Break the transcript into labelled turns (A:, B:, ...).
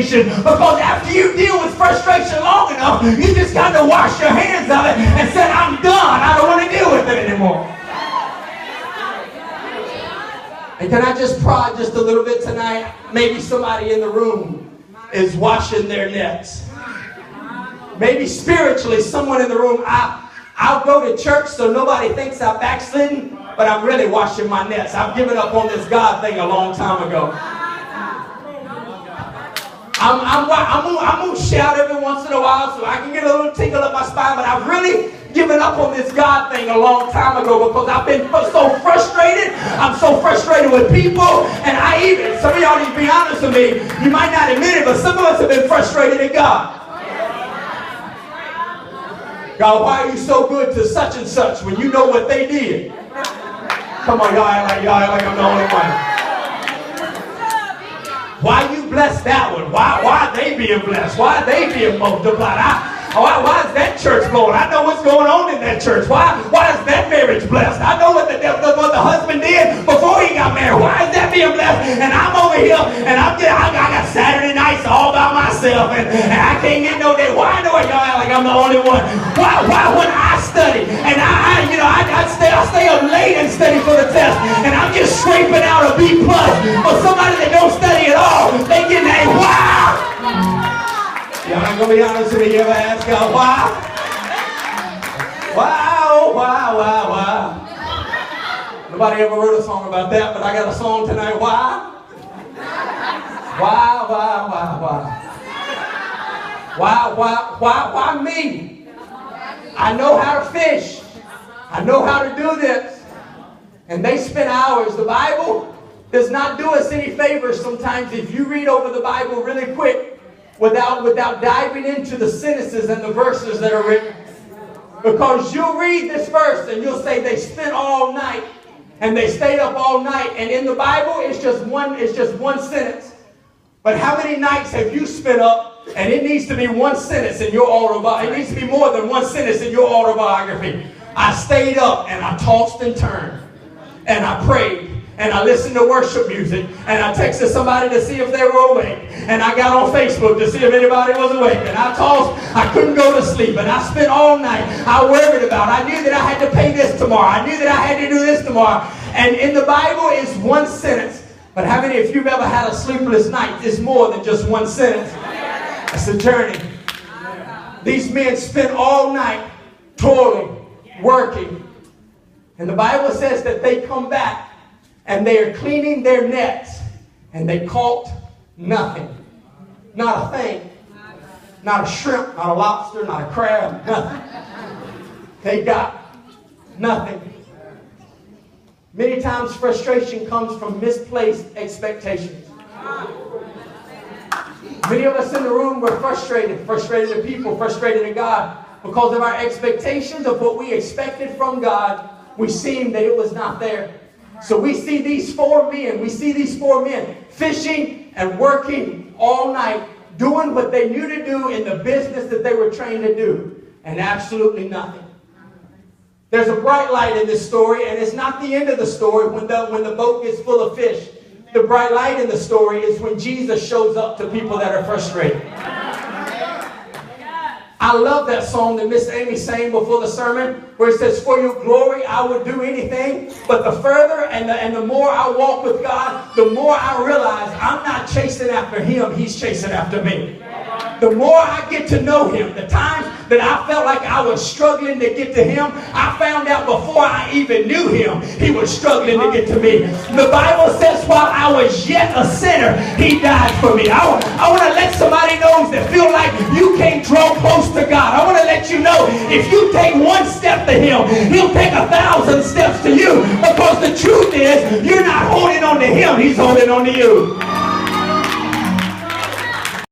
A: stagnation, because after you deal with frustration long enough, you just kind of wash your hands of it and said, I'm done. I don't want to deal with it anymore. And can I just prod just a little bit tonight? Maybe somebody in the room is washing their nets. Maybe spiritually, someone in the room, I'll go to church so nobody thinks I'm backslidden, but I'm really washing my nets. I've given up on this God thing a long time ago. I'm going to shout every once in a while so I can get a little tingle up my spine, but I've really given up on this God thing a long time ago because I've been so frustrated. I'm so frustrated with people, and some of y'all need to be honest with me. You might not admit it, but some of us have been frustrated at God. God, why are you so good to such and such when you know what they did? Come on, y'all act like I'm the only one. Why you bless that one? Why are they being blessed? Why are they being multiplied? Why is that church blowing? I know what's going on in that church. Why is that marriage blessed? I know what the husband did before he got married. Why is that being blessed? And I'm over here, and I got Saturday nights all by myself, and I can't get no day. Why do y'all act like I'm the only one? Why when I study, and I stay up late and study for the test, and I'm just scraping out a B+. For somebody that don't study at all, they get a wow. Y'all not going to be honest with me. You ever ask God why? Why? Nobody ever wrote a song about that, but I got a song tonight. Why? Why me? I know how to fish. I know how to do this. And they spend hours. The Bible does not do us any favors sometimes if you read over the Bible really quick without diving into the sentences and the verses that are written. Because you'll read this verse and you'll say they spent all night and they stayed up all night. And in the Bible, it's just one sentence. But how many nights have you spent up? And it needs to be one sentence in your autobiography. It needs to be more than one sentence in your autobiography. I stayed up and I tossed and turned and I prayed. And I listened to worship music, and I texted somebody to see if they were awake, and I got on Facebook to see if anybody was awake, and I couldn't go to sleep, and I spent all night, I worried about it. I knew that I had to pay this tomorrow. I knew that I had to do this tomorrow. And in the Bible, it's one sentence. But how many, if you've ever had a sleepless night, it's more than just one sentence. It's a journey. These men spent all night toiling, working. And the Bible says that they come back, and they are cleaning their nets, and they caught nothing. Not a thing. Not a shrimp, not a lobster, not a crab, nothing. They got nothing. Many times frustration comes from misplaced expectations. Many of us in the room were frustrated at people, frustrated at God. Because of our expectations of what we expected from God, we seen that it was not there. So we see these four men fishing and working all night, doing what they knew to do in the business that they were trained to do, and absolutely nothing. There's a bright light in this story, and it's not the end of the story when the boat gets full of fish. The bright light in the story is when Jesus shows up to people that are frustrated. I love that song that Miss Amy sang before the sermon, where it says, for your glory, I would do anything. But the further and the more I walk with God, the more I realize I'm not chasing after Him. He's chasing after me. The more I get to know Him, the times that I felt like I was struggling to get to Him, I found out before I even knew Him, He was struggling to get to me. The Bible says while I was yet a sinner, He died for me. I want to let somebody know that feel like you can't draw close to God. I want to let you know, if you take one step to Him, He'll take 1,000 steps to you. Because the truth is, you're not holding on to Him, He's holding on to you.